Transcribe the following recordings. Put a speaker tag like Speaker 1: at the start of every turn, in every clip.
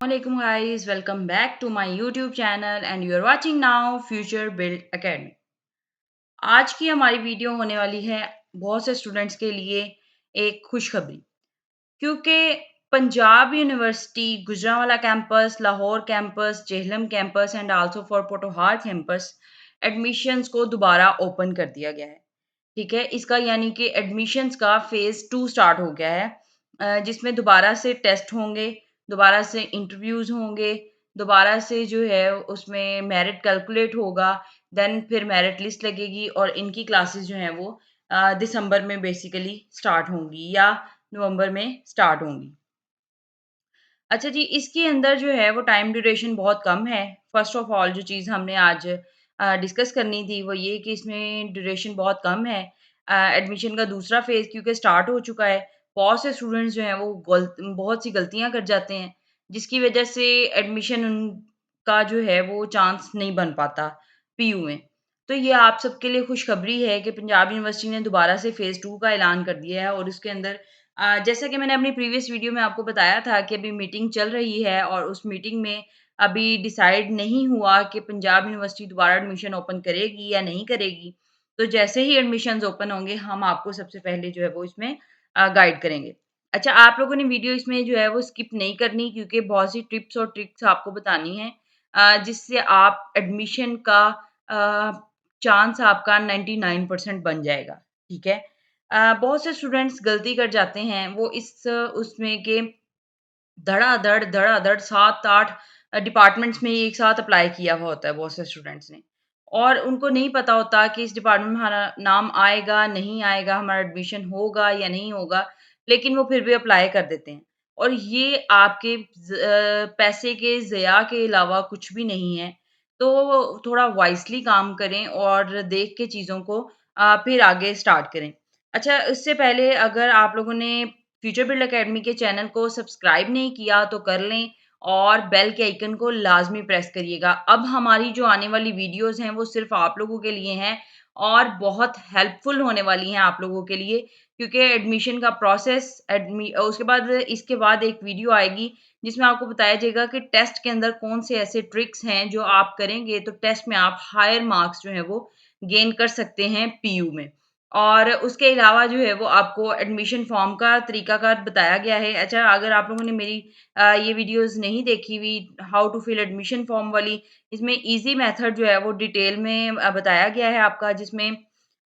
Speaker 1: Assalamualaikum guys, welcome back to my YouTube channel and you are watching now Future Build Academy। आज की हमारी video होने वाली है बहुत से स्टूडेंट्स के लिए एक खुशखबरी, क्योंकि Punjab university Gujranwala campus, Lahore campus, Jhelum campus and also for Potohar campus admissions को दोबारा ओपन कर दिया गया है। ठीक है, इसका यानी कि एडमिशंस का फ़ेज़ 2 स्टार्ट हो गया है, जिसमें दोबारा से टेस्ट होंगे, दोबारा से इंटरव्यूज़ होंगे, दोबारा से जो है उसमें मेरिट कैलकुलेट होगा, देन फिर मेरिट लिस्ट लगेगी और इनकी क्लासेस जो हैं वो दिसंबर में बेसिकली स्टार्ट होंगी या नवंबर में स्टार्ट होंगी। अच्छा जी, इसके अंदर जो है वो टाइम ड्यूरेशन बहुत कम है। फ़र्स्ट ऑफ़ ऑल जो चीज़ हमने आज डिस्कस करनी थी वो ये कि इसमें ड्यूरेशन बहुत कम है। एडमिशन का दूसरा फ़ेज़ क्योंकि स्टार्ट हो चुका है, बहुत से स्टूडेंट्स जो हैं वो बहुत सी गलतियाँ कर जाते हैं, जिसकी वज़ह से एडमिशन उनका जो है वो चांस नहीं बन पाता पीयू में। तो ये आप सबके लिए खुशखबरी है कि पंजाब यूनिवर्सिटी ने दोबारा से फ़ेज़ 2 का ऐलान कर दिया है और उसके अंदर जैसा कि मैंने अपनी प्रीवियस वीडियो में आपको बताया था कि अभी मीटिंग चल रही है और उस मीटिंग में अभी डिसाइड नहीं हुआ कि पंजाब यूनिवर्सिटी दोबारा एडमिशन ओपन करेगी या नहीं करेगी। तो जैसे ही एडमिशन्स ओपन होंगे, हम आपको सबसे पहले जो है वो इसमें गाइड करेंगे। अच्छा, आप लोगों ने वीडियो इसमें जो है वो स्किप नहीं करनी, क्योंकि बहुत सी टिप्स और ट्रिक्स आपको बतानी है, जिससे आप एडमिशन का चांस आपका 99% बन जाएगा। ठीक है? बहुत से स्टूडेंट्स गलती कर जाते हैं, वो उसमें के धड़ाधड़ 7-8 डिपार्टमेंट्स में एक साथ अप्लाई किया हुआ होता है बहुत से स्टूडेंट्स ने। और उनको नहीं पता होता कि इस डिपार्टमेंट में हमारा नाम आएगा, नहीं आएगा, हमारा एडमिशन होगा या नहीं होगा, लेकिन वो फिर भी अप्लाई कर देते हैं। और ये आपके पैसे के ज़िया के अलावा कुछ भी नहीं है। तो थोड़ा वाइज़ली काम करें और देख के चीज़ों को फिर आगे स्टार्ट करें। अच्छा, इससे पहले अगर आप लोगों ने फ्यूचर बिल्ड अकेडमी के चैनल को सब्सक्राइब नहीं किया तो कर लें और बेल के आइकन को लाज़मी प्रेस करिएगा। अब हमारी जो आने वाली वीडियोज़ हैं वो सिर्फ़ आप लोगों के लिए हैं और बहुत हेल्पफुल होने वाली हैं आप लोगों के लिए, क्योंकि एडमिशन का प्रोसेस उसके बाद इसके बाद एक वीडियो आएगी जिसमें आपको बताया जाएगा कि टेस्ट के अंदर कौन से ऐसे ट्रिक्स हैं जो आप करेंगे तो टेस्ट में आप हायर मार्क्स जो हैं वो गेन कर सकते हैं पीयू में। और उसके अलावा जो है वो आपको एडमिशन फॉर्म का तरीकाकार बताया गया है। अच्छा, अगर आप लोगों ने मेरी ये वीडियोज़ नहीं देखी हुई how to fill admission form वाली, इसमें ईज़ी मेथड जो है वो डिटेल में बताया गया है आपका, जिसमें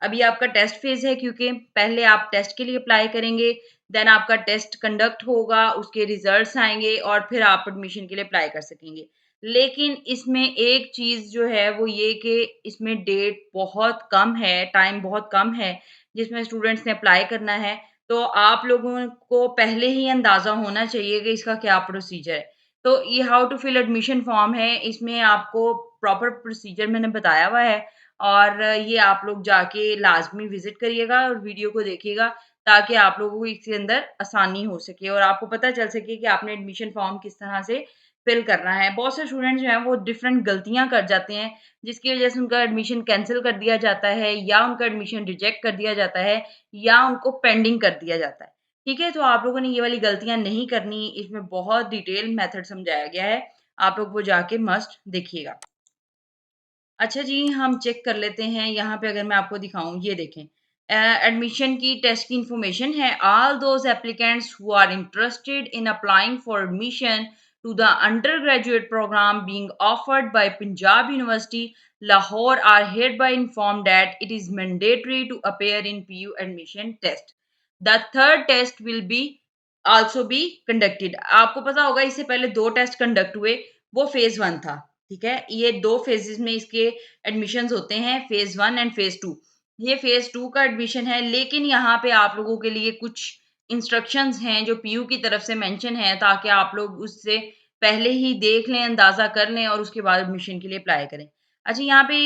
Speaker 1: अभी आपका टेस्ट फेज़ है, क्योंकि पहले आप टेस्ट के लिए अप्लाई करेंगे, देन आपका टेस्ट कंडक्ट होगा, उसके रिज़ल्ट्स आएँगे और फिर आप एडमिशन के लिए अप्लाई कर सकेंगे। लेकिन इसमें एक चीज़ जो है वो ये कि इसमें डेट बहुत कम है, टाइम बहुत कम है, जिसमें स्टूडेंट्स ने अप्लाई करना है। तो आप लोगों को पहले ही अंदाज़ा होना चाहिए कि इसका क्या प्रोसीजर है। तो ये how to fill admission form है, इसमें आपको प्रॉपर प्रोसीजर मैंने बताया हुआ है और ये आप लोग जाके लाज़मी विज़िट करिएगा और वीडियो को देखिएगा, ताकि आप लोगों को इसके अंदर आसानी हो सके और आपको पता चल सके कि आपने एडमिशन फॉर्म किस तरह से फिल करना है। बहुत से स्टूडेंट्स जो हैं वो डिफरेंट गलतियाँ कर जाते हैं, जिसकी वज़ह से उनका एडमिशन कैंसल कर दिया जाता है या उनका एडमिशन रिजेक्ट कर दिया जाता है या उनको पेंडिंग कर दिया जाता है। ठीक है? तो आप लोगों ने ये वाली गलतियाँ नहीं करनी, इसमें बहुत डिटेल मेथड समझाया गया है। आप लोग वो जाके मस्ट देखिएगा। अच्छा जी, हम चेक कर लेते हैं, यहाँ पे अगर मैं आपको दिखाऊँ, ये देखें। एडमिशन की टेस्ट की इन्फॉर्मेशन है। All those applicants who are interested in applying for admission to the undergraduate programme being offered by Punjab University Lahore are hereby informed that it is mandatory to appear in PU admission test. The third test will be also be conducted. आपको पता होगा इससे पहले 2 test conduct हुए, वो phase 1 था। ठीक है? ये 2 फेजेज़ में इसके एडमिशन्स होते हैं, फेज़ 1 एंड फेज़ 2। ये फेज़ 2 का एडमिशन है, लेकिन यहाँ पे आप लोगों के लिए कुछ इंस्ट्रक्शंस हैं जो पीयू की तरफ से मेंशन है, ताकि आप लोग उससे पहले ही देख लें, अंदाज़ा कर लें और उसके बाद एडमिशन के लिए अप्लाई करें। अच्छा, यहाँ पे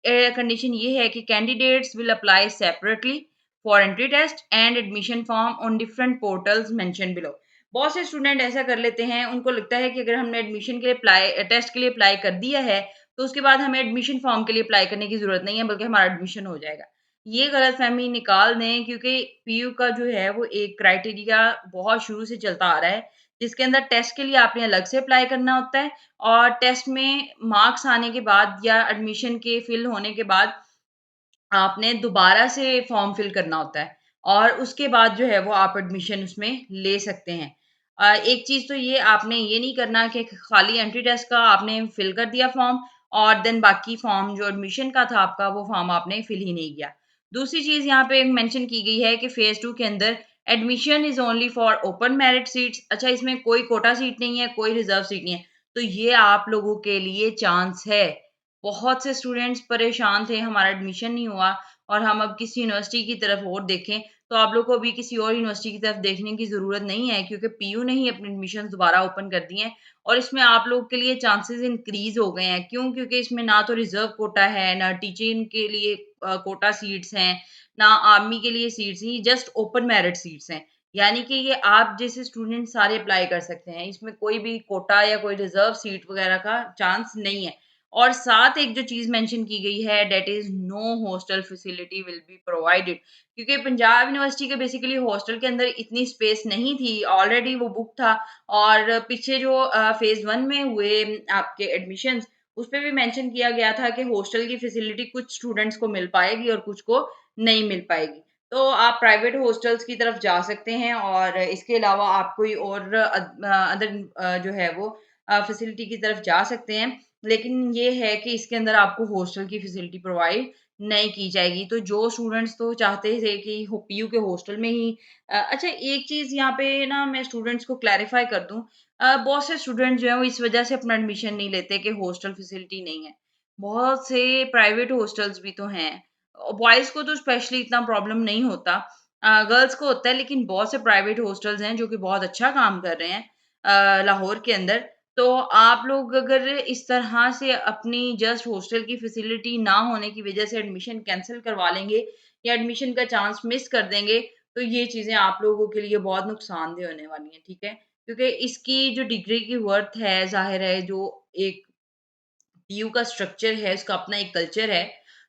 Speaker 1: एक कंडीशन ये है कि candidates will apply separately for entry test and admission form on different portals mentioned below. बहुत से स्टूडेंट ऐसा कर लेते हैं, उनको लगता है कि अगर हमने एडमिशन के लिए टेस्ट के लिए अप्लाई कर दिया है, तो उसके बाद हमें एडमिशन फॉर्म के लिए अप्लाई करने की ज़रूरत नहीं है, बल्कि हमारा एडमिशन हो जाएगा। ये गलतफ़हमी निकाल दें, क्योंकि पीयू का जो है वो एक क्राइटेरिया बहुत शुरू से चलता आ रहा है जिसके अंदर टेस्ट के लिए आपने अलग से अप्लाई करना होता है और टेस्ट में मार्क्स आने के बाद या एडमिशन के फिल होने के बाद आपने दोबारा से फॉर्म फिल करना होता है और उसके बाद जो है वो आप एडमिशन उसमें ले सकते हैं। एक चीज़ तो ये आपने ये नहीं करना कि खाली एंट्री टेस्ट का आपने फिल कर दिया फॉर्म और देन बाकी फॉर्म जो एडमिशन का था आपका वो फॉर्म आपने फिल ही नहीं किया। दूसरी चीज़ यहाँ पे मेंशन की गई है कि फेज़ 2 के अंदर admission is only for open merit seats. अच्छा, इसमें कोई कोटा सीट नहीं है, कोई रिज़र्व सीट नहीं है। तो ये आप लोगों के लिए चांस है। बहुत से स्टूडेंट्स परेशान थे, हमारा एडमिशन नहीं हुआ और हम अब किसी यूनिवर्सिटी की तरफ और देखें, तो आप लोग को अभी किसी और यूनिवर्सिटी की तरफ देखने की ज़रूरत नहीं है क्योंकि पीयू ने ही अपने एडमिशन्स दोबारा ओपन कर दिए हैं और इसमें आप लोग के लिए चांसेस इंक्रीज़ हो गए हैं। क्यों? क्योंकि इसमें ना तो रिज़र्व कोटा है, ना टीचिंग के लिए कोटा सीट्स हैं, ना आर्मी के लिए सीट्स हैं, ये जस्ट ओपन मेरिट सीट्स हैं। यानी कि ये आप जैसे स्टूडेंट सारे अप्लाई कर सकते हैं। इसमें कोई भी कोटा या कोई रिज़र्व सीट वगैरह का चांस नहीं है। और साथ एक जो चीज़ मेंशन की गई है that is no hostel facility will be provided क्योंकि पंजाब यूनिवर्सिटी के बेसिकली हॉस्टल के अंदर इतनी स्पेस नहीं थी, ऑलरेडी वो बुक था और पीछे जो फेज़ 1 में हुए आपके एडमिशन्स, उसपे भी मेंशन किया गया था कि हॉस्टल की फैसिलिटी कुछ स्टूडेंट्स को मिल पाएगी और कुछ को नहीं मिल पाएगी। तो आप प्राइवेट हॉस्टल्स की तरफ जा सकते हैं और इसके अलावा आप कोई और अदर जो है वो फैसिलिटी की तरफ जा सकते हैं। लेकिन ये है कि इसके अंदर आपको हॉस्टल की फैसिलिटी प्रोवाइड नहीं की जाएगी। तो जो स्टूडेंट्स तो चाहते थे कि हो पीयू के हॉस्टल में ही अच्छा, एक चीज़ यहाँ पे ना मैं स्टूडेंट्स को क्लैरिफ़ाई कर दूँ। बहुत से स्टूडेंट जो हैं वो इस वज़ह से अपना एडमिशन नहीं लेते कि हॉस्टल फैसिलिटी नहीं है। बहुत से प्राइवेट हॉस्टल्स भी तो हैं। बॉयज़ को तो स्पेशली इतना प्रॉब्लम नहीं होता। गर्ल्स को होता है लेकिन बहुत से प्राइवेट हॉस्टल्स हैं जो कि बहुत अच्छा काम कर रहे हैं लाहौर के अंदर। तो आप लोग अगर इस तरह से अपनी जस्ट हॉस्टल की फैसिलिटी ना होने की वजह से एडमिशन कैंसल करवा लेंगे या एडमिशन का चांस मिस कर देंगे, तो ये चीज़ें आप लोगों के लिए बहुत नुकसानदेह होने वाली हैं, ठीक है? क्योंकि इसकी जो डिग्री की वर्थ है, ज़ाहिर है जो एक पीयू का स्ट्रक्चर है, उसका अपना एक कल्चर है,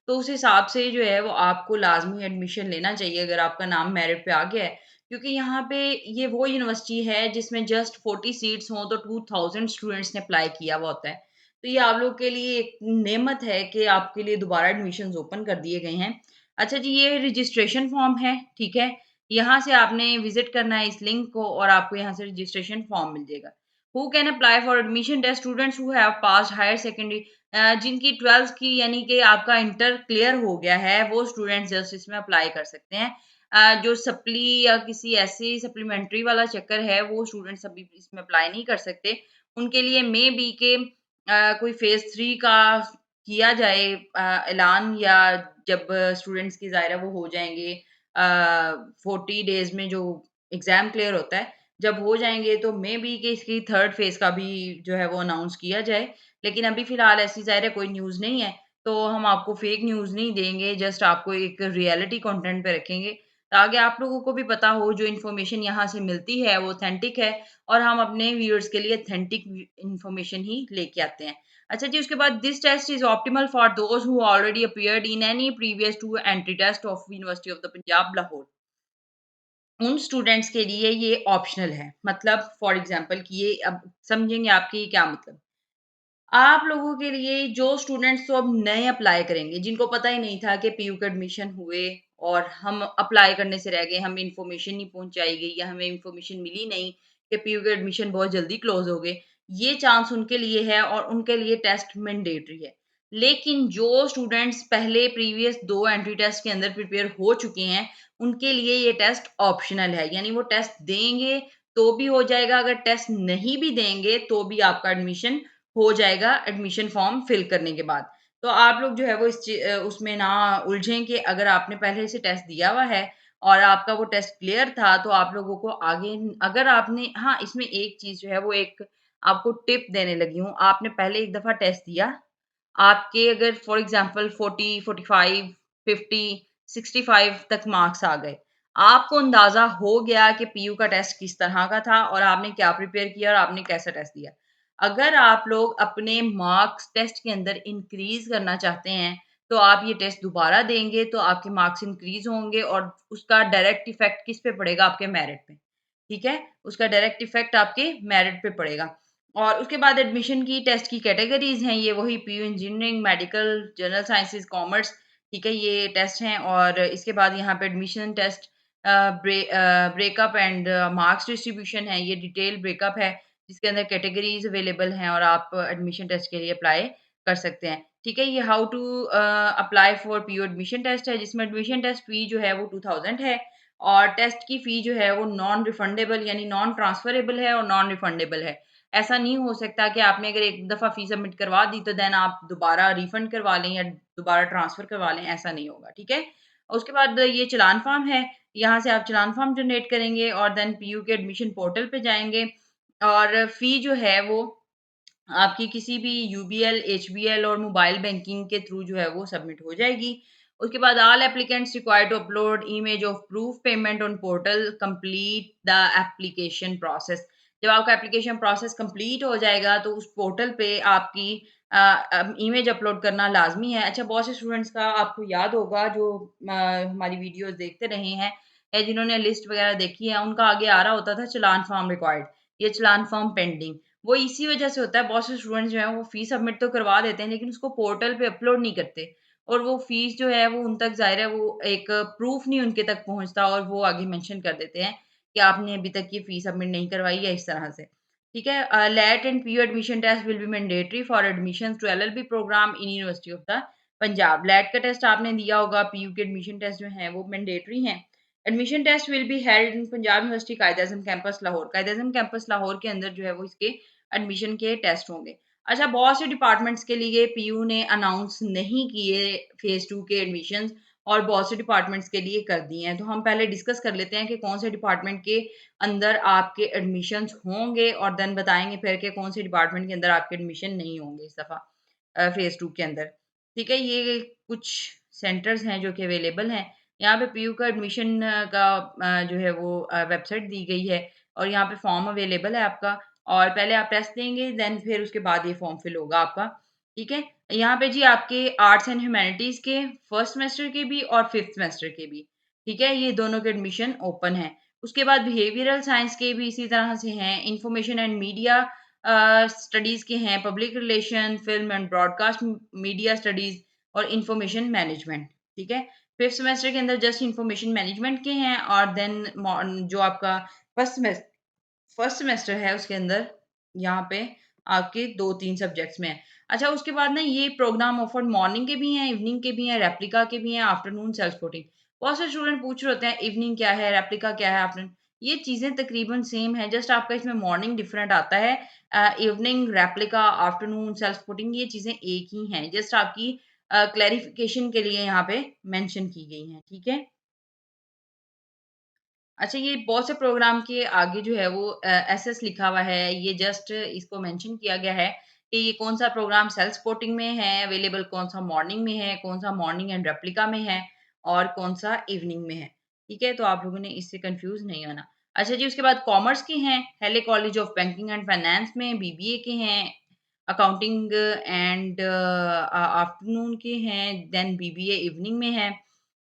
Speaker 1: तो उस हिसाब से जो है वो आपको लाज़मी एडमिशन लेना चाहिए अगर आपका नाम मेरिट पे आ गया है। क्योंकि यहाँ पे ये वो यूनिवर्सिटी है जिसमें जस्ट 40 सीट्स हों तो 2000 स्टूडेंट्स ने अप्लाई किया हुआ होता है। तो ये आप लोग के लिए एक नेमत है कि आपके लिए दोबारा एडमिशन्स ओपन कर दिए गए हैं। अच्छा जी, ये रजिस्ट्रेशन फॉर्म है, ठीक है? यहाँ से आपने विज़िट करना है इस लिंक को और आपको यहाँ से रजिस्ट्रेशन फॉर्म मिल जाएगा। Who can apply for admission test? Students who have passed higher secondary जिनकी 12th की यानी कि आपका इंटर क्लियर हो गया है, वो स्टूडेंट्स जस्ट इसमें अप्लाई कर सकते हैं। जो सप्ली या किसी ऐसे सप्लीमेंट्री वाला चक्कर है, वो स्टूडेंट्स अभी इसमें अप्लाई नहीं कर सकते। उनके लिए मे बी के कोई फेज़ 3 का किया जाए ऐलान या जब स्टूडेंट्स की ज़ाहिर है वो हो जाएँगे 40 डेज़ में जो एग्ज़ाम क्लियर होता है, जब हो जाएँगे तो मे बी कि इसकी थर्ड फेज़ का भी जो है वो अनाउंस किया जाए। लेकिन अभी फ़िलहाल ऐसी ज़ाहिर है कोई न्यूज़ नहीं है, तो हम आपको फ़ेक न्यूज़ नहीं देंगे, जस्ट आपको एक रियलिटी कंटेंट पे रखेंगे, ताकि आप लोगों को भी पता हो जो इन्फॉर्मेशन यहाँ से मिलती है वो ऑथेंटिक है और हम अपने व्यूअर्स के लिए ऑथेंटिक इन्फॉर्मेशन ही लेके आते हैं। अच्छा जी, उसके बाद this test is optimal for those who already appeared in any previous 2 entry test of university of the Punjab Lahore. उन स्टूडेंट्स के लिए ये ऑप्शनल है। मतलब फॉर एग्ज़ाम्पल कि ये अब समझेंगे आप कि क्या मतलब। आप लोगों के लिए जो स्टूडेंट्स तो अब नए अप्लाई करेंगे, जिनको पता ही नहीं था कि पीयू के एडमिशन हुए और हम अप्लाई करने से रह गए, हमें इन्फॉर्मेशन नहीं पहुँचाई गई या हमें इन्फॉर्मेशन मिली नहीं कि पीयू के एडमिशन बहुत जल्दी क्लोज़ हो गए। ये चांस उनके लिए है और उनके लिए टेस्ट मैंडेटरी है। लेकिन जो स्टूडेंट्स पहले प्रीवियस 2 एंट्री टेस्ट के अंदर प्रिपेयर हो चुके हैं, उनके लिए ये टेस्ट ऑप्शनल है। यानी वो टेस्ट देंगे तो भी हो जाएगा, अगर टेस्ट नहीं भी देंगे तो भी आपका एडमिशन हो जाएगा एडमिशन फॉर्म फिल करने के बाद। तो आप लोग जो है वो उसमें ना उलझें कि अगर आपने पहले से टेस्ट दिया हुआ है और आपका वो टेस्ट क्लियर था, तो आप लोगों को आगे अगर आपने हाँ, इसमें एक चीज़ जो है वो एक आपको टिप देने लगी हूँ। आपने पहले एक दफ़ा टेस्ट दिया, आपके अगर फॉर एग्ज़ाम्पल 40, 45, 50, 65 तक मार्क्स आ गए। आपको अंदाज़ा हो गया कि पीयू का टेस्ट किस तरह का था और आपने क्या प्रिपेयर किया और आपने कैसा टेस्ट दिया। अगर आप लोग अपने मार्क्स टेस्ट के अंदर इंक्रीज़ करना चाहते हैं, तो आप ये टेस्ट दोबारा देंगे, तो आपके मार्क्स इंक्रीज़ होंगे और उसका डायरेक्ट इफ़ेक्ट किस पे पड़ेगा? आपके मेरिट पे। ठीक है? उसका डायरेक्ट इफ़ेक्ट आपके मेरिट पे पड़ेगा। और उसके बाद एडमिशन की टेस्ट की कैटेगरीज़ हैं, ये वही PU engineering, medical, general sciences, commerce, ठीक है? ये टेस्ट हैं और इसके बाद यहाँ पे admission test breakup and marks distribution है, ये डिटेल ब्रेकअप है, जिसके अंदर कैटेगरीज़ अवेलेबल हैं और आप एडमिशन टेस्ट के लिए अप्लाई कर सकते हैं। ठीक है? ये how to apply for PU admission test है, जिसमें एडमिशन टेस्ट फ़ी जो है वो 2000 है और टेस्ट की फ़ी जो है वो नॉन रिफंडेबल यानी नॉन ट्रांसफरेबल है और नॉन रिफंडेबल है। ऐसा नहीं हो सकता कि आपने अगर एक दफ़ा फ़ी सबमिट करवा दी तो देन आप दोबारा रिफंड करवा लें या दोबारा ट्रांसफ़र करवा लें, ऐसा नहीं होगा, ठीक है? उसके बाद ये चालान फ़ॉर्म है, यहाँ से आप चालान फ़ॉर्म जनरेट करेंगे और देन पीयू के एडमिशन पोर्टल पे जाएँगे और फ़ी जो है वो आपकी किसी भी यूबीएल, एचबीएल और मोबाइल बैंकिंग के थ्रू जो है वो सबमिट हो जाएगी। उसके बाद all applicants required to upload image of proof payment on portal complete the application process. जब आपका एप्लीकेशन प्रोसेस कंप्लीट हो जाएगा तो उस पोर्टल पे आपकी इमेज अपलोड करना लाज़मी है। अच्छा बहुत से स्टूडेंट्स का आपको याद होगा जो हमारी वीडियोज़ देखते रहे हैं या जिन्होंने लिस्ट वगैरह देखी है, उनका आगे आ रहा होता था चालान फॉर्म रिक्वायर्ड, ये चालान फॉर्म पेंडिंग। वो इसी वजह से होता है, बहुत से स्टूडेंट्स जो हैं वो फ़ीस सबमिट तो करवा देते हैं, लेकिन उसको पोर्टल पे अपलोड नहीं करते और वो फ़ीस जो है वो उन तक ज़ाहिर है वो एक प्रूफ़ नहीं उनके तक पहुँचता और वो आगे मेंशन कर देते हैं कि आपने अभी तक ये फ़ीस सबमिट नहीं करवाई या इस तरह से। ठीक है? LAT and PU admission test will be mandatory for admissions to LLB program in university of the Punjab. LAT का टेस्ट आपने दिया होगा, पीयू के एडमिशन टेस्ट जो हैं वो मैंडेटरी हैं। Admission test will be held in Punjab university Quaid-e-Azam campus Lahore. Quaid-e-Azam campus Lahore के अंदर जो है वो इसके एडमिशन के टेस्ट होंगे। अच्छा बहुत से डिपार्टमेंट्स के लिए पीयू ने अनाउंस नहीं किए फेज़ 2 के एडमिशन्स और बहुत से डिपार्टमेंट्स के लिए कर दिए हैं। तो हम पहले डिस्कस कर लेते हैं कि कौन से डिपार्टमेंट के अंदर आपके एडमिशन्स होंगे और देन बताएँगे फिर कि कौन से डिपार्टमेंट के अंदर आपके एडमिशन नहीं होंगे इस दफ़ा फेज़ 2 के अंदर। ठीक है? ये कुछ सेंटर्स हैं जो कि अवेलेबल हैं। यहाँ पे पीयू का एडमिशन का जो है वो वेबसाइट दी गई है और यहाँ पे फॉर्म अवेलेबल है आपका और पहले आप टेस्ट देंगे देन फिर उसके बाद ये फॉर्म फिल होगा आपका, ठीक है? यहाँ पे जी आपके आर्ट्स एंड ह्यूमैनिटीज़ के फर्स्ट सेमेस्टर के भी और फिफ्थ सेमेस्टर के भी, ठीक है? ये दोनों के एडमिशन ओपन हैं। उसके बाद बिहेवियरल साइंस के भी इसी तरह से हैं, इन्फॉर्मेशन एंड मीडिया स्टडीज़ के हैं, public relation, film and broadcast media studies और इन्फॉर्मेशन मैनेजमेंट, ठीक है? फिफ्थ सेमेस्टर के अंदर जस्ट इन्फॉर्मेशन मैनेजमेंट के हैं और देन जो आपका फर्स्ट सेमेस फर्स्ट सेमेस्टर है उसके अंदर यहाँ पे आपके 2-3 सब्जेक्ट्स में है। अच्छा उसके बाद ना ये प्रोग्राम ऑफर्ड मॉर्निंग के भी हैं, इवनिंग के भी हैं, रेप्लिका के भी हैं, आफ्टरनून सेल्फ स्पोर्टिंग। बहुत से स्टूडेंट पूछ रहे होते हैं इवनिंग क्या है, रेप्लिका क्या है, आफ्टरनून ये चीज़ें तकरीबन सेम है जस्ट आपका इसमें मॉर्निंग डिफरेंट आता है। Evening, replica, afternoon, self sporting ये चीज़ें एक ही हैं। जस्ट आपकी क्लैरिफिकेशन के लिए यहाँ पे मेंशन की गई हैं, ठीक है? अच्छा ये बहुत से प्रोग्राम के आगे जो है वो एसएस लिखा हुआ है, ये जस्ट इसको मेंशन किया गया है कि ये कौन-सा प्रोग्राम सेल्फ सपोर्टिंग में है अवेलेबल, कौन-सा मॉर्निंग में है, कौन-सा मॉर्निंग एंड रेप्लिका में है और कौन-सा इवनिंग में है। ठीक है? तो आप लोगों ने इससे कन्फ्यूज़ नहीं होना। अच्छा जी, उसके बाद कॉमर्स के हैं, हेले college of banking and finance में बीबीए के हैं, अकाउंटिंग एंड आफ्टरनून के हैं, देन बीबीए इवनिंग में है।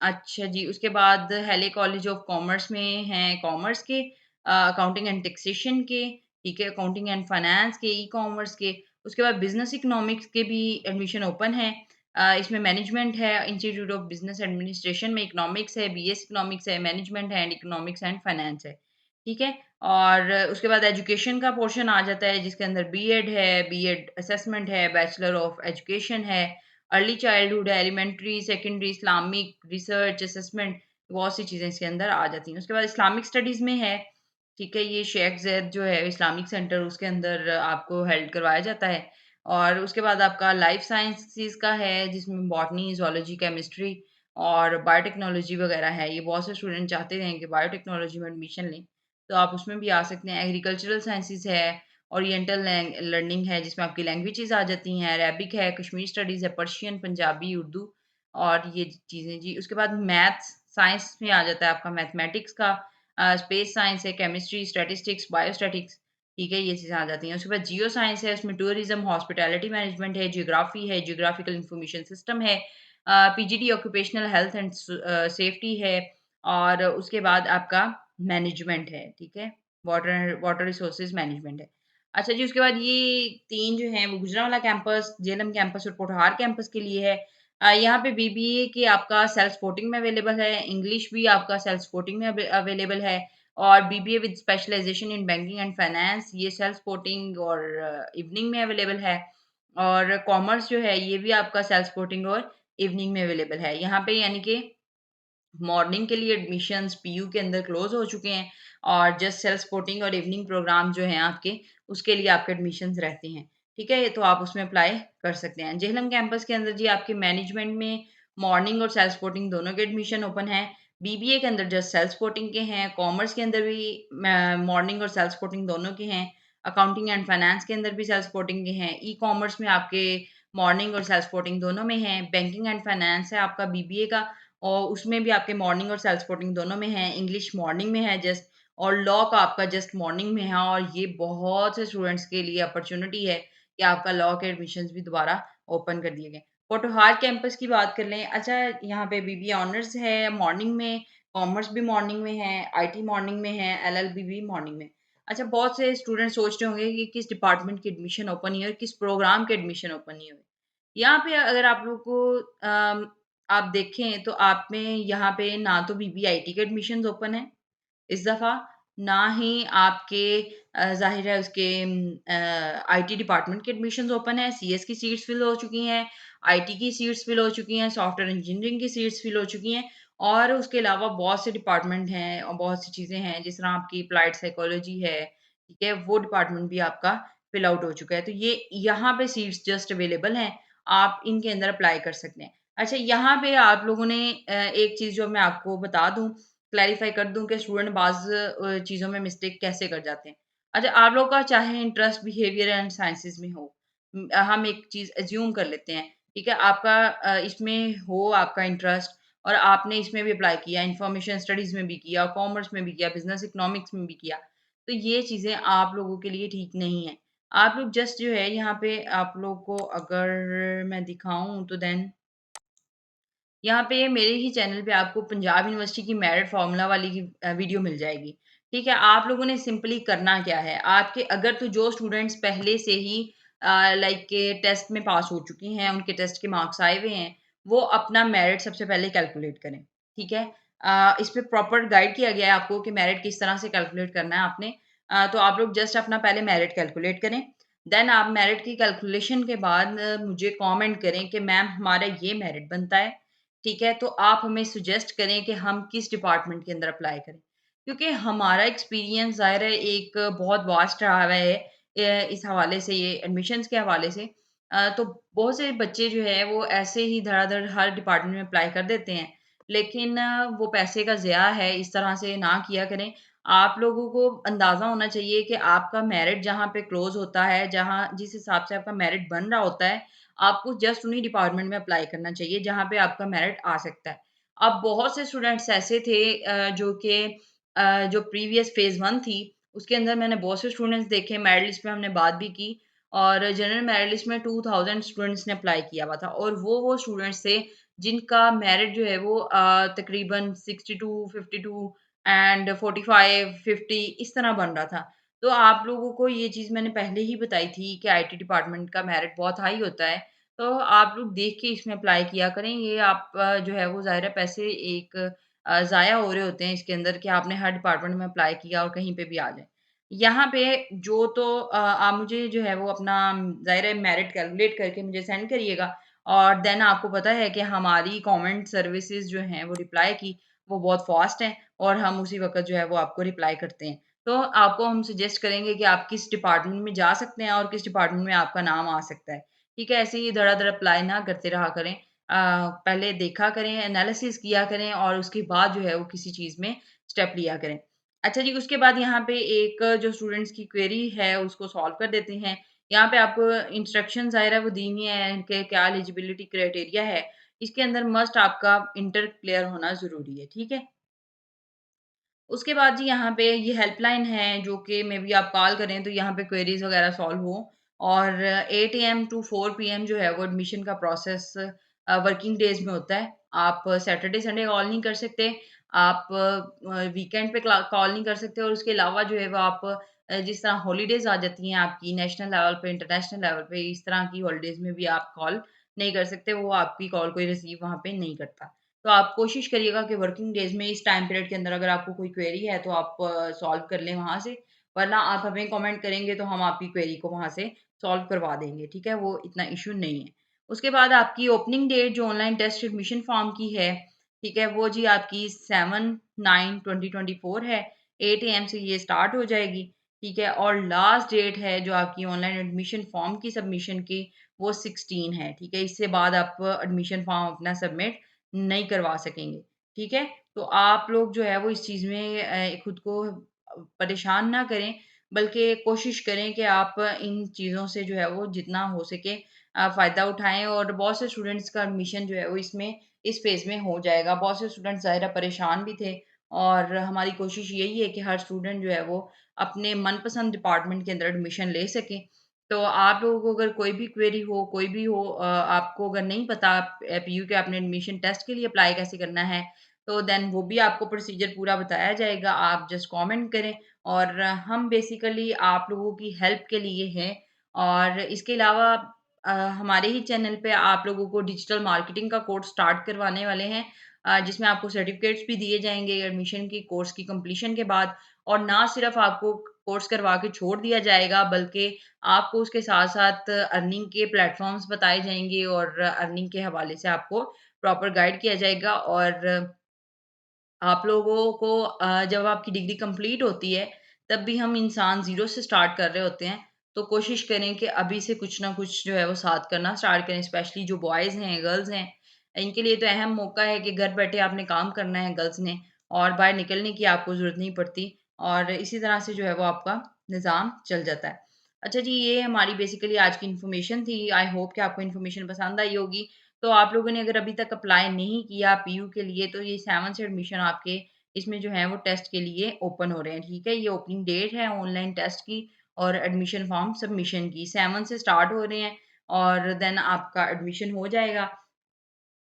Speaker 1: अच्छा जी, उसके बाद हैले कॉलेज ऑफ कॉमर्स में हैं कॉमर्स के, अकाउंटिंग एंड टैक्सेशन के, ठीक है, अकाउंटिंग एंड फाइनेंस के, ई-कॉमर्स के, उसके बाद बिज़नेस इकोनॉमिक्स के भी एडमिशन ओपन है। इसमें मैनेजमेंट है, इंस्टीट्यूट ऑफ बिज़नेस एडमिनिस्ट्रेशन में इकोनॉमिक्स है, बीएस इकोनॉमिक्स है, मैनेजमेंट है एंड इकोनॉमिक्स एंड फाइनेंस है, ठीक है? और उसके बाद एजुकेशन का पोर्शन आ जाता है जिसके अंदर बीएड है, बीएड असेसमेंट है, बैचलर ऑफ एजुकेशन है, अर्ली चाइल्डहुड है, elementary, secondary, Islamic, research, assessment बहुत सी चीज़ें इसके अंदर आ जाती हैं। उसके बाद इस्लामिक स्टडीज़ में है, ठीक है, ये शेख ज़ैद जो है इस्लामिक सेंटर उसके अंदर आपको हेल्ड करवाया जाता है। और उसके बाद आपका लाइफ साइंसेज़ का है जिसमें बॉटनी, ज़ूलॉजी, केमिस्ट्री और बायोटेक्नोलॉजी वगैरह है। ये बहुत से स्टूडेंट चाहते हैं कि बायोटेक्नोलॉजी में एडमिशन लें, तो आप उसमें भी आ सकते हैं। एग्रीकल्चरल साइंसेज़ है, ओरिएंटल लर्निंग है जिसमें आपकी लैंग्वेजेज़ आ जाती हैं, अरेबिक है, कश्मीरी स्टडीज़ है, पर्शियन, पंजाबी, उर्दू और ये चीज़ें जी। उसके बाद मैथ्स, साइंस में आ जाता है आपका मैथमेटिक्स का, स्पेस साइंस है, केमिस्ट्री, स्टैटिस्टिक्स, बायोस्टैटिक्स, ठीक है, ये चीज़ें आ जाती हैं। उसके बाद जियो साइंस है, उसमें टूरिज़्म, हॉस्पिटैलिटी मैनेजमेंट है, जियोग्राफ़ी है, जियोग्राफिकल इन्फॉर्मेशन सिस्टम है, PGD occupational health and safety है और उसके बाद आपका मैनेजमेंट है, ठीक है? वाटर वाटर रिसोर्सेज़ मैनेजमेंट है। अच्छा जी, उसके बाद ये 3 जो हैं वो गुजरांवाला कैंपस, जेएलएम कैंपस और पोठहार कैंपस के लिए है। यहाँ पे बीबीए के आपका सेल्फ सपोर्टिंग में अवेलेबल है, इंग्लिश भी आपका सेल्फ सपोर्टिंग में अवेलेबल है और BBA with specialisation in banking and finance ये सेल्फ सपोर्टिंग और इवनिंग में अवेलेबल है और कॉमर्स जो है ये भी आपका सेल्फ सपोर्टिंग और इवनिंग में अवेलेबल है। यहाँ पे यानी कि मॉर्निंग के लिए एडमिशन्स पीयू के अंदर क्लोज़ हो चुके हैं और जस्ट सेल्फ सपोर्टिंग और इवनिंग प्रोग्राम जो हैं आपके, उसके लिए आपके एडमिशन्स रहते हैं। ठीक है? तो आप उसमें अप्लाई कर सकते हैं। जेहलम कैंपस के अंदर जी आपके मैनेजमेंट में मॉर्निंग और सेल्फ सपोर्टिंग दोनों के एडमिशन ओपन हैं। बीबीए के अंदर जस्ट सेल्फ सपोर्टिंग के हैं, कॉमर्स के अंदर भी मॉर्निंग और सेल्फ सपोर्टिंग दोनों के हैं, अकाउंटिंग एंड फाइनेंस के अंदर भी सेल्फ सपोर्टिंग के हैं, ई-कॉमर्स में आपके मॉर्निंग और सेल्फ सपोर्टिंग दोनों में हैं, बैंकिंग एंड फाइनेंस है आपका बीबीए का और उसमें भी आपके मॉर्निंग और सेल्फ सपोर्टिंग दोनों में है, इंग्लिश मॉर्निंग में है जस्ट और लॉ का आपका जस्ट मॉर्निंग में है और ये बहुत से स्टूडेंट्स के लिए अपॉर्च्युनिटी है कि आपका लॉ के एडमिशन्स भी दोबारा ओपन कर दिए गए। पोठोहार कैंपस की बात कर लें, अच्छा यहाँ पे बीबीए ऑनर्स है मॉर्निंग में, कॉमर्स भी मॉर्निंग में है, आईटी मॉर्निंग में है, एलएलबी भी मॉर्निंग में। अच्छा बहुत से स्टूडेंट सोच रहे होंगे कि किस डिपार्टमेंट की एडमिशन ओपन नहीं हुई और किस प्रोग्राम के एडमिशन ओपन नहीं हुए। यहाँ पे अगर आप लोग को आप देखें तो आप में यहाँ पे ना तो बीबीआईटी के एडमिशन्स ओपन हैं इस दफ़ा, ना ही आपके ज़ाहिर है उसके आईटी डिपार्टमेंट के एडमिशन्स ओपन हैं, सीएस की सीट्स फिल हो चुकी हैं, आईटी की सीट्स फिल हो चुकी हैं, सॉफ्टवेयर इंजीनियरिंग की सीट्स फिल हो चुकी हैं और उसके अलावा बहुत से डिपार्टमेंट हैं और बहुत सी चीज़ें हैं, जिस तरह आपकी एप्लाइड साइकोलॉजी है, ठीक है? वो डिपार्टमेंट भी आपका फिल आउट हो चुका है। तो ये यहाँ पे सीट्स जस्ट अवेलेबल हैं, आप इनके अंदर अप्लाई कर सकते हैं। अच्छा यहाँ पे आप लोगों ने एक चीज़ जो मैं आपको बता दूँ क्लैरिफ़ाई कर दूँ कि स्टूडेंट बाज़ चीज़ों में मिस्टेक कैसे कर जाते हैं। अच्छा, आप लोग का चाहे इंटरेस्ट बिहेवियर एंड साइंसेज़ में हो, हम एक चीज़ अज़्यूम कर लेते हैं, ठीक है? आपका इसमें हो आपका इंटरेस्ट और आपने इसमें भी अप्लाई किया, इन्फॉर्मेशन स्टडीज़ में भी किया, कॉमर्स में भी किया, बिज़नेस इकोनॉमिक्स में भी किया, तो ये चीज़ें आप लोगों के लिए ठीक नहीं है। आप लोग जस्ट जो है यहाँ पे आप लोग को अगर मैं दिखाऊँ तो देन यहाँ पे मेरे ही चैनल पे आपको पंजाब यूनिवर्सिटी की मेरिट फ़ॉर्मूला वाली की वीडियो मिल जाएगी। ठीक है? आप लोगों ने सिंपली करना क्या है, आपके अगर तो जो स्टूडेंट्स पहले से ही लाइक के टेस्ट में पास हो चुकी हैं, उनके टेस्ट के मार्क्स आए हुए हैं, वो अपना मेरिट सबसे पहले कैलकुलेट करें। ठीक है? इसमें प्रॉपर गाइड किया गया है आपको कि मेरिट किस तरह से कैलकुलेट करना है आपने। तो आप लोग जस्ट अपना पहले मेरिट कैलकुलेट करें। देन आप मेरिट की कैलकुलेशन के बाद मुझे कमेंट करें कि मैम हमारा ये मेरिट बनता है। ठीक है? तो आप हमें सजेस्ट करें कि हम किस डिपार्टमेंट के अंदर अप्लाई करें। क्योंकि हमारा एक्सपीरियंस ज़ाहिर है एक बहुत वास्ट रहा है इस हवाले से ये एडमिशन्स के हवाले से। तो बहुत से बच्चे जो है वो ऐसे ही धड़ाधड़ हर डिपार्टमेंट में अप्लाई कर देते हैं। लेकिन वो पैसे का ज़िया है, इस तरह से ना किया करें। आप लोगों को अंदाज़ा होना चाहिए कि आपका मेरिट जहाँ पे क्लोज़ होता है, जहाँ जिस हिसाब से आपका मेरिट बन रहा होता है, आपको जस्ट उन्हीं डिपार्टमेंट में अप्लाई करना चाहिए जहाँ पे आपका मेरिट आ सकता है। अब बहुत से स्टूडेंट्स ऐसे थे जो कि जो प्रीवियस फेज़ 1 थी, उसके अंदर मैंने बहुत से स्टूडेंट्स देखे, मेरिट लिस्ट में हमने बात भी की और जनरल मेरिट लिस्ट में 2000 स्टूडेंट्स ने अप्लाई किया हुआ था और वो स्टूडेंट्स थे जिनका मेरिट जो है वो तकरीबन 62, 52 एंड 45, 50 इस तरह बन रहा था। तो आप लोगों को ये चीज़ मैंने पहले ही बताई थी कि आईटी डिपार्टमेंट का मेरिट बहुत हाई होता है। तो आप लोग देख के इसमें अप्लाई किया करें। ये आप जो है वो ज़ाहिर है पैसे एक ज़ाया हो रहे होते हैं इसके अंदर कि आपने हर डिपार्टमेंट में अप्लाई किया और कहीं पे भी आ जाए। यहाँ पे जो तो आप मुझे जो है वो अपना ज़ाहिर है मेरिट कैलकुलेट करके मुझे सेंड करिएगा और देन आपको पता है कि हमारी कमेंट सर्विसेज़ जो हैं वो रिप्लाई की वो बहुत फ़ास्ट हैं और हम उसी वक़्त जो है वो आपको रिप्लाई करते हैं। तो आपको हम सजेस्ट करेंगे कि आप किस डिपार्टमेंट में जा सकते हैं और किस डिपार्टमेंट में आपका नाम आ सकता है। ठीक है? ऐसे ही धड़ाधड़ अप्लाई ना करते रहा करें। पहले देखा करें, एनालिसिस किया करें और उसके बाद जो है वो किसी चीज़ में स्टेप लिया करें। अच्छा जी, उसके बाद यहाँ पे एक जो स्टूडेंट्स की क्वेरी है उसको सॉल्व कर देते हैं। यहाँ पे आपको इंस्ट्रक्शन ज़ाहिर है वो दी हुई हैं कि क्या एलिजिबिलिटी क्राइटेरिया है। इसके अंदर मस्ट आपका इंटर क्लियर होना ज़रूरी है। ठीक है? उसके बाद जी यहाँ पे ये हेल्पलाइन है जो कि मेबी आप कॉल करें तो यहाँ पे क्वेरीज़ वगैरह सॉल्व हो और 8 एएम टू 4 पीएम जो है वो एडमिशन का प्रोसेस वर्किंग डेज़ में होता है। आप सैटरडे संडे कॉल नहीं कर सकते। आप वीकेंड पे क्ला कॉल नहीं कर सकते और उसके अलावा जो है वो आप जिस तरह हॉलिडेज़ आ जाती हैं आपकी नेशनल लेवल पे, इंटरनेशनल लेवल पे, इस तरह की हॉलिडेज़ में भी आप कॉल नहीं कर सकते, वो आपकी कॉल कोई रिसीव वहाँ पे नहीं करता। तो आप कोशिश करिएगा कि वर्किंग डेज़ में इस टाइम पीरियड के अंदर अगर आपको कोई क्वेरी है तो आप सॉल्व कर लें वहाँ से, वरना आप हमें कमेंट करेंगे तो हम आपकी क्वेरी को वहाँ से सॉल्व करवा देंगे, ठीक है? वो इतना इश्यू नहीं है। उसके बाद आपकी ओपनिंग डेट जो ऑनलाइन टेस्ट एडमिशन फॉर्म की है, ठीक है? वो जी आपकी 7/9/2024 है, 8 एएम से ये स्टार्ट हो जाएगी, ठीक है? और लास्ट डेट है जो आपकी ऑनलाइन एडमिशन फॉर्म की सबमिशन की, वो 16 है, ठीक है? इससे बाद आप एडमिशन फॉर्म अपना सबमिट नहीं करवा सकेंगे, ठीक है? तो आप लोग जो है वो इस चीज़ में खुद को परेशान ना करें, बल्कि कोशिश करें कि आप इन चीज़ों से जो है वो जितना हो सके फ़ायदा उठाएँ और बहुत से स्टूडेंट्स का एडमिशन जो है वो इसमें इस फ़ेज़ में हो जाएगा। बहुत से स्टूडेंट ज़ाहिर है परेशान भी थे और हमारी कोशिश यही है कि हर स्टूडेंट जो है वो अपने मनपसंद डिपार्टमेंट के अंदर एडमिशन ले सके। तो आप लोगों को अगर कोई भी क्वेरी हो, कोई भी हो आपको अगर नहीं पता पीयू के आपने एडमिशन टेस्ट के लिए अप्लाई कैसे करना है, तो देन वो भी आपको प्रोसीजर पूरा बताया जाएगा। आप जस्ट कमेंट करें और हम बेसिकली आप लोगों की हेल्प के लिए हैं और इसके अलावा हमारे ही चैनल पे आप लोगों को डिजिटल मार्केटिंग का कोर्स स्टार्ट करवाने वाले हैं जिसमें आपको सर्टिफिकेट्स भी दिए जाएँगे एडमिशन की कोर्स की कंप्लीशन के बाद और ना सिर्फ़ आपको कोर्स करवा के छोड़ दिया जाएगा बल्कि आपको उसके साथ-साथ अर्निंग के प्लेटफ़ॉर्म्स बताए जाएँगे और अर्निंग के हवाले से आपको प्रॉपर गाइड किया जाएगा और आप लोगों को जब आपकी डिग्री कंप्लीट होती है, तब भी हम इंसान ज़ीरो से स्टार्ट कर रहे होते हैं। तो कोशिश करें कि अभी से कुछ ना कुछ जो है वो साथ करना स्टार्ट करें, स्पेशली जो बॉयज़ हैं, गर्ल्स हैं। इनके लिए तो अहम मौका है कि घर बैठे आपने काम करना है गर्ल्स ने और बाहर निकलने की आपको ज़रूरत नहीं पड़ती और इसी तरह से जो है वो आपका निज़ाम चल जाता है। अच्छा जी, ये हमारी बेसिकली आज की इन्फॉर्मेशन थी। आई होप कि आपको इन्फॉर्मेशन पसंद आई होगी। तो आप लोगों ने अगर अभी तक अप्लाई नहीं किया पीयू के लिए तो ये 7 से एडमिशन आपके इसमें जो है वो टेस्ट के लिए ओपन हो रहे हैं, ठीक है? ये ओपनिंग डेट है ऑनलाइन टेस्ट की और एडमिशन फॉर्म सबमिशन की 7 से स्टार्ट हो रहे हैं और देन आपका एडमिशन हो जाएगा।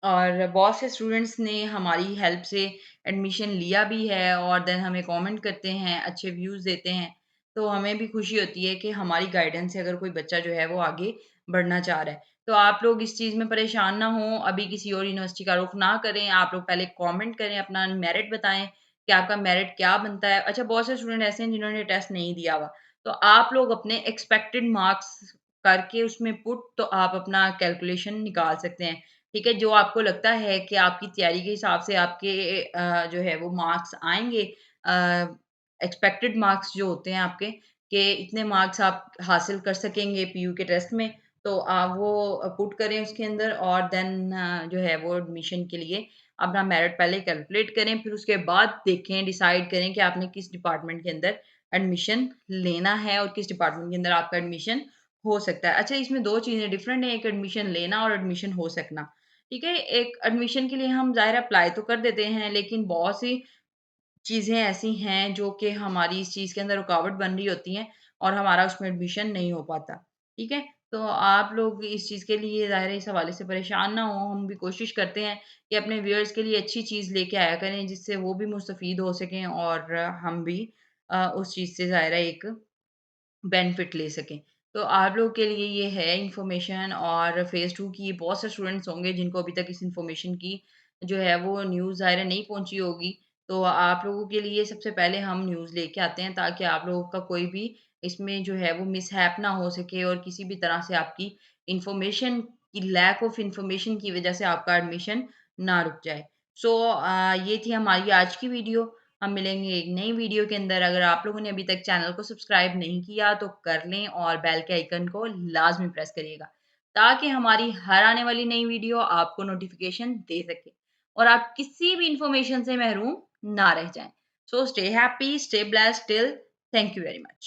Speaker 1: और बहुत से स्टूडेंट्स ने हमारी हेल्प से एडमिशन लिया भी है और देन हमें कमेंट करते हैं, अच्छे व्यूज़ देते हैं। तो हमें भी खुशी होती है कि हमारी गाइडेंस से अगर कोई बच्चा जो है वो आगे बढ़ना चाह रहा है। तो आप लोग इस चीज़ में परेशान ना हों, अभी किसी और यूनिवर्सिटी का रुख ना करें। आप लोग पहले कमेंट करें, अपना मेरिट बताएँ कि आपका मेरिट क्या बनता है। अच्छा बहुत से स्टूडेंट ऐसे हैं जिन्होंने टेस्ट नहीं दिया हुआ। तो आप लोग अपने एक्सपेक्टेड मार्क्स करके उसमें पुट तो आप अपना कैलकुलेशन निकाल सकते हैं। ठीक है, जो आपको लगता है कि आपकी तैयारी के हिसाब से आपके जो है वो मार्क्स आएँगे एक्सपेक्टेड मार्क्स जो होते हैं आपके कि इतने मार्क्स आप हासिल कर सकेंगे पीयू के टेस्ट में, तो आप वो पुट करें उसके अंदर और देन जो है वो एडमिशन के लिए अपना मेरिट पहले कैलकुलेट करें, फिर उसके बाद देखें, डिसाइड करें कि आपने किस डिपार्टमेंट के अंदर एडमिशन लेना है और किस डिपार्टमेंट के अंदर आपका एडमिशन हो सकता है। अच्छा इसमें 2 चीज़ें डिफरेंट हैं, एक एडमिशन लेना और एडमिशन हो सकना। ठीक है? एक एडमिशन के लिए हम ज़ाहिर है अप्लाई तो कर देते हैं, लेकिन बहुत सी चीज़ें ऐसी हैं जो कि हमारी इस चीज़ के अंदर रुकावट बन रही होती हैं और हमारा उसमें एडमिशन नहीं हो पाता। ठीक है? तो आप लोग इस चीज़ के लिए ज़ाहिर है इस हवाले से परेशान ना हों, हम भी कोशिश करते हैं कि अपने व्यूअर्स के लिए अच्छी चीज़ लेके आया करें जिससे वो भी मुस्तफ़ीद हो सकें और हम भी उस चीज़ से ज़ाहिर है एक बेनिफिट ले सकें। तो आप लोगों के लिए ये है इन्फॉर्मेशन और फ़ेज़ 2 की बहुत से स्टूडेंट्स होंगे जिनको अभी तक इस इन्फॉर्मेशन की जो है वो न्यूज़ ज़ाहिर नहीं पहुँची होगी। तो आप लोगों के लिए सबसे पहले हम न्यूज़ लेके आते हैं ताकि आप लोगों का कोई भी इसमें जो है वो मिसहैप ना हो सके और किसी भी तरह से आपकी इन्फॉर्मेशन की लैक ऑफ इन्फॉर्मेशन की वज़ह से आपका एडमिशन ना रुक जाए। सो ये थी हमारी आज की वीडियो। हम मिलेंगे एक नई वीडियो के अंदर। अगर आप लोगों ने अभी तक चैनल को सब्सक्राइब नहीं किया तो कर लें और बेल के आइकन को लाज़मी प्रेस करिएगा, ताकि हमारी हर आने वाली नई वीडियो आपको नोटिफ़िकेशन दे सके और आप किसी भी इन्फॉर्मेशन से महरूम ना रह जाएँ। So stay happy, stay blessed till thank you very much.